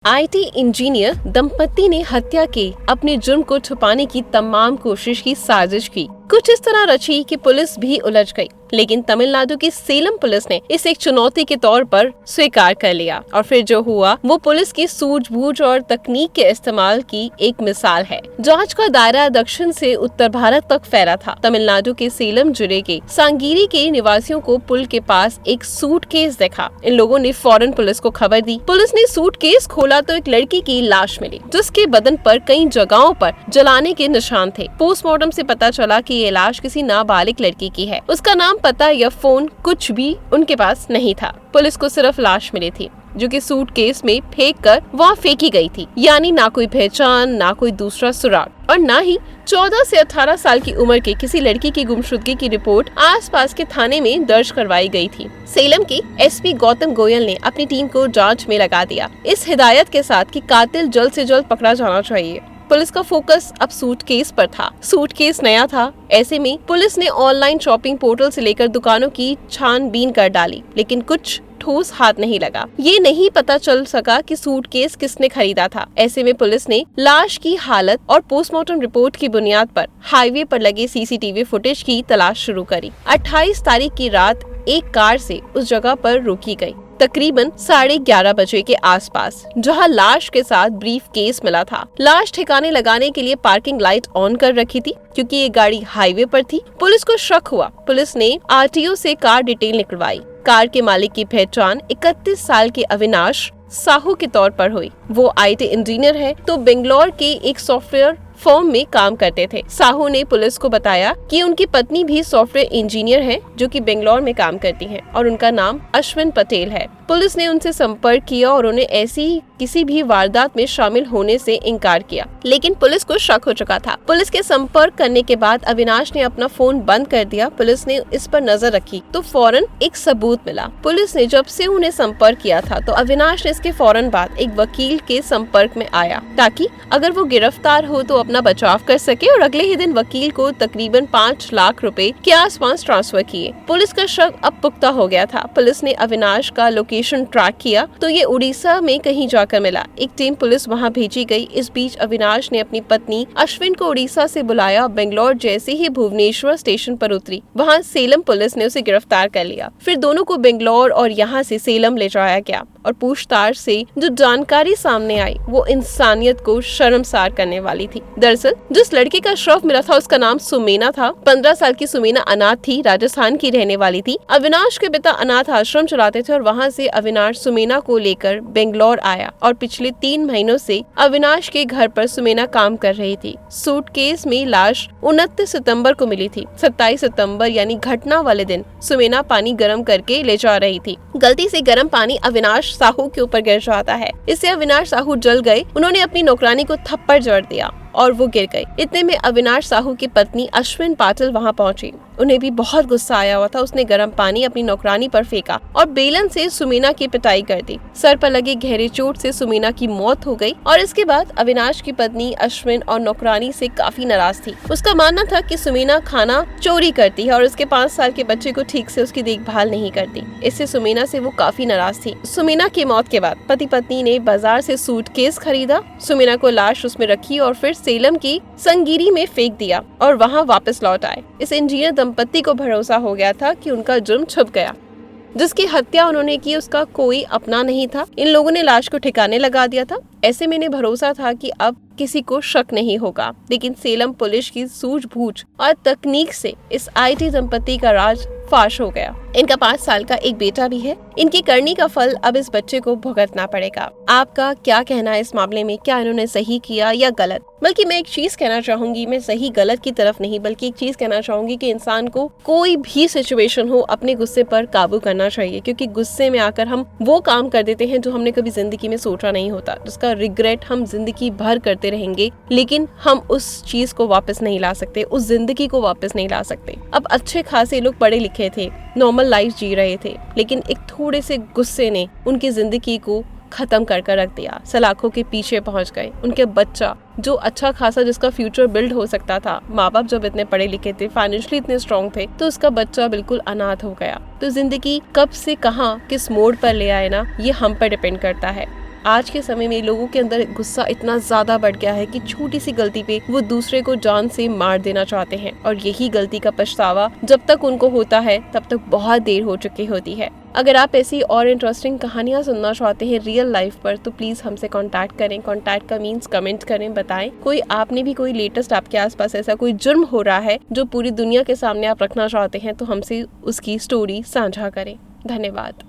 IT engineer दंपति ने हत्या के अपने जुर्म को छुपाने की तमाम कोशिश की साजिश की। कुछ इस तरह रची कि पुलिस भी उलझ गई, लेकिन तमिलनाडु की सेलम पुलिस ने इसे एक चुनौती के तौर पर स्वीकार कर लिया और फिर जो हुआ वो पुलिस की सूझबूझ और तकनीक के इस्तेमाल की एक मिसाल है। जांच का दायरा दक्षिण से उत्तर भारत तक फैला था। तमिलनाडु के सेलम जिले के सांगीरी के निवासियों को पुल के पास एक सूटकेस देखा। इन लोगों ने फौरन पुलिस को खबर दी। पुलिस ने सूटकेस खोला तो एक लड़की की लाश मिली, जिसके बदन पर कई जगहों पर जलाने के निशान थे। पोस्टमार्टम से पता चला कि ये लाश किसी नाबालिग लड़की की है। उसका नाम, पता या फोन कुछ भी उनके पास नहीं था। पुलिस को सिर्फ लाश मिली थी, जो कि सूटकेस में फेंक कर वहाँ फेंकी गई थी। यानी ना कोई पहचान, ना कोई दूसरा सुराग और ना ही 14 से 18 साल की उम्र के किसी लड़की की गुमशुदगी की रिपोर्ट आसपास के थाने में दर्ज करवाई गई थी। सेलम के एसपी गौतम गोयल ने अपनी टीम को जांच में लगा दिया, इस हिदायत के साथ कि कातिल जल्द से जल्द पकड़ा जाना चाहिए। पुलिस का फोकस अब सूटकेस पर था। सूटकेस नया था, ऐसे में पुलिस ने ऑनलाइन शॉपिंग पोर्टल से लेकर दुकानों की छानबीन कर डाली, लेकिन कुछ ठोस हाथ नहीं लगा। ये नहीं पता चल सका कि सूटकेस किसने खरीदा था। ऐसे में पुलिस ने लाश की हालत और पोस्टमार्टम रिपोर्ट की बुनियाद पर हाईवे पर लगे सीसीटीवी फुटेज की तलाश शुरू करी। 28 तारीख की रात एक कार से उस जगह पर रोकी गई, तकरीबन 11:30 बजे के आसपास, जहां लाश के साथ ब्रीफ केस मिला था। लाश ठिकाने लगाने के लिए पार्किंग लाइट ऑन कर रखी थी, क्योंकि ये गाड़ी हाईवे पर थी। पुलिस को शक हुआ। पुलिस ने आरटीओ से कार डिटेल निकलवाई। कार के मालिक की पहचान 31 साल के अविनाश साहू के तौर पर हुई। वो आईटी इंजीनियर है तो बेंगलोर के एक सॉफ्टवेयर फर्म में काम करते थे। साहू ने पुलिस को बताया कि उनकी पत्नी भी सॉफ्टवेयर इंजीनियर है, जो कि बेंगलोर में काम करती हैं और उनका नाम अश्विन पटेल है। पुलिस ने उनसे संपर्क किया और उन्हें ऐसी किसी भी वारदात में शामिल होने से इनकार किया, लेकिन पुलिस को शक हो चुका था। पुलिस के संपर्क करने के बाद अविनाश ने अपना फोन बंद कर दिया। पुलिस ने इस पर नजर रखी तो फौरन एक सबूत मिला। पुलिस ने जब से उन्हें संपर्क किया था तो अविनाश ने इसके फौरन बाद एक वकील के संपर्क में आया, ताकि अगर वो गिरफ्तार हो तो अपना बचाव कर सके, और अगले ही दिन वकील को तकरीबन 5 लाख रुपए के आसपास ट्रांसफर किए। पुलिस का शक अब पुख्ता हो गया था। पुलिस ने अविनाश का लोकेशन ट्रैक किया तो ये उड़ीसा में कहीं जाकर मिला। एक टीम पुलिस वहां भेजी गई। इस बीच अविनाश ने अपनी पत्नी अश्विन को उड़ीसा से बुलाया। बेंगलोर जैसे ही भुवनेश्वर स्टेशन पर उतरी, वहां सेलम पुलिस ने उसे गिरफ्तार कर लिया। फिर दोनों को बेंगलोर और यहाँ से सेलम ले जाया गया और पूछताछ से जो जानकारी सामने आई वो इंसानियत को शर्मसार करने वाली थी। दरअसल जिस लड़के का शव मिला था उसका नाम सुमेना था। 15 साल की सुमेना अनाथ थी, राजस्थान की रहने वाली थी। अविनाश के पिता अनाथ आश्रम चलाते थे और वहाँ से अविनाश सुमेना को लेकर बेंगलोर आया और पिछले 3 महीनों से अविनाश के घर पर सुमेना काम कर रही थी। सूटकेस में लाश 29 सितंबर को मिली थी। 27 सितंबर यानी घटना वाले दिन सुमेना पानी गर्म करके ले जा रही थी। गलती से गर्म पानी अविनाश साहू के ऊपर गिर जाता है। इससे अविनाश साहू जल गए। उन्होंने अपनी नौकरानी को थप्पड़ जड़ दिया और वो गिर गई। इतने में अविनाश साहू की पत्नी अश्विन पाटिल वहां पहुंची। उन्हें भी बहुत गुस्सा आया हुआ था। उसने गर्म पानी अपनी नौकरानी पर फेंका और बेलन से सुमेना की पिटाई कर दी। सर पर लगे गहरे चोट से सुमेना की मौत हो गई और इसके बाद अविनाश की पत्नी अश्विन और नौकरानी से काफी नाराज थी। उसका मानना था कि सुमेना खाना चोरी करती है और उसके 5 साल के बच्चे को ठीक से उसकी देखभाल नहीं करती। इससे सुमेना से वो काफी नाराज थी। सुमेना की मौत के बाद पति पत्नी ने बाजार से सूटकेस खरीदा। सुमेना को लाश उसमें रखी और फिर सेलम की संगीरी में फेंक दिया और वहाँ वापस लौट आए। इस इंजीनियर दंपति को भरोसा हो गया था कि उनका जुर्म छुप गया। जिसकी हत्या उन्होंने की उसका कोई अपना नहीं था। इन लोगों ने लाश को ठिकाने लगा दिया था। ऐसे में इन्हें भरोसा था कि अब किसी को शक नहीं होगा, लेकिन सेलम पुलिस की सूझबूझ और तकनीक से इस आईटी दंपति का राज फाश हो गया। इनका 5 साल का एक बेटा भी है। इनकी करनी का फल अब इस बच्चे को भुगतना पड़ेगा। आपका क्या कहना है इस मामले में? क्या इन्होंने सही किया या गलत? बल्कि मैं एक चीज कहना चाहूंगी, मैं सही गलत की तरफ नहीं, बल्कि एक चीज कहना चाहूंगी कि इंसान को कोई भी सिचुएशन हो अपने गुस्से पर काबू करना चाहिए, क्योंकि गुस्से में आकर हम वो काम कर देते हैं जो हमने कभी जिंदगी में सोचा नहीं होता, जिसका रिग्रेट हम जिंदगी भर करते रहेंगे, लेकिन हम उस चीज को वापस नहीं ला सकते, उस जिंदगी को वापस नहीं ला सकते। अब अच्छे खासे लोग पढ़े लिखे थे, नॉर्मल लाइफ जी रहे थे, लेकिन एक थोड़े से गुस्से ने उनकी जिंदगी को खत्म कर रख दिया। सलाखों के पीछे पहुंच गए। उनके बच्चा जो अच्छा खासा जिसका फ्यूचर बिल्ड हो सकता था, माँ बाप जब इतने पढ़े लिखे थे, फाइनेंशियली इतने स्ट्रॉन्ग थे, तो उसका बच्चा बिल्कुल अनाथ हो गया। तो जिंदगी कब से कहाँ किस मोड़ पर ले आए ना, ये हम पर डिपेंड करता है। आज के समय में लोगों के अंदर गुस्सा इतना ज्यादा बढ़ गया है कि छोटी सी गलती पे वो दूसरे को जान से मार देना चाहते हैं, और यही गलती का पछतावा जब तक उनको होता है तब तक बहुत देर हो चुकी होती है। अगर आप ऐसी और इंटरेस्टिंग कहानियां सुनना चाहते हैं रियल लाइफ पर, तो प्लीज हमसे कांटेक्ट करें। कांटेक्ट का मीन्स कमेंट करें, बताएं कोई आपने भी कोई लेटेस्ट आपके आसपास ऐसा कोई जुर्म हो रहा है जो पूरी दुनिया के सामने आप रखना चाहते हैं, तो हमसे उसकी स्टोरी साझा करें। धन्यवाद।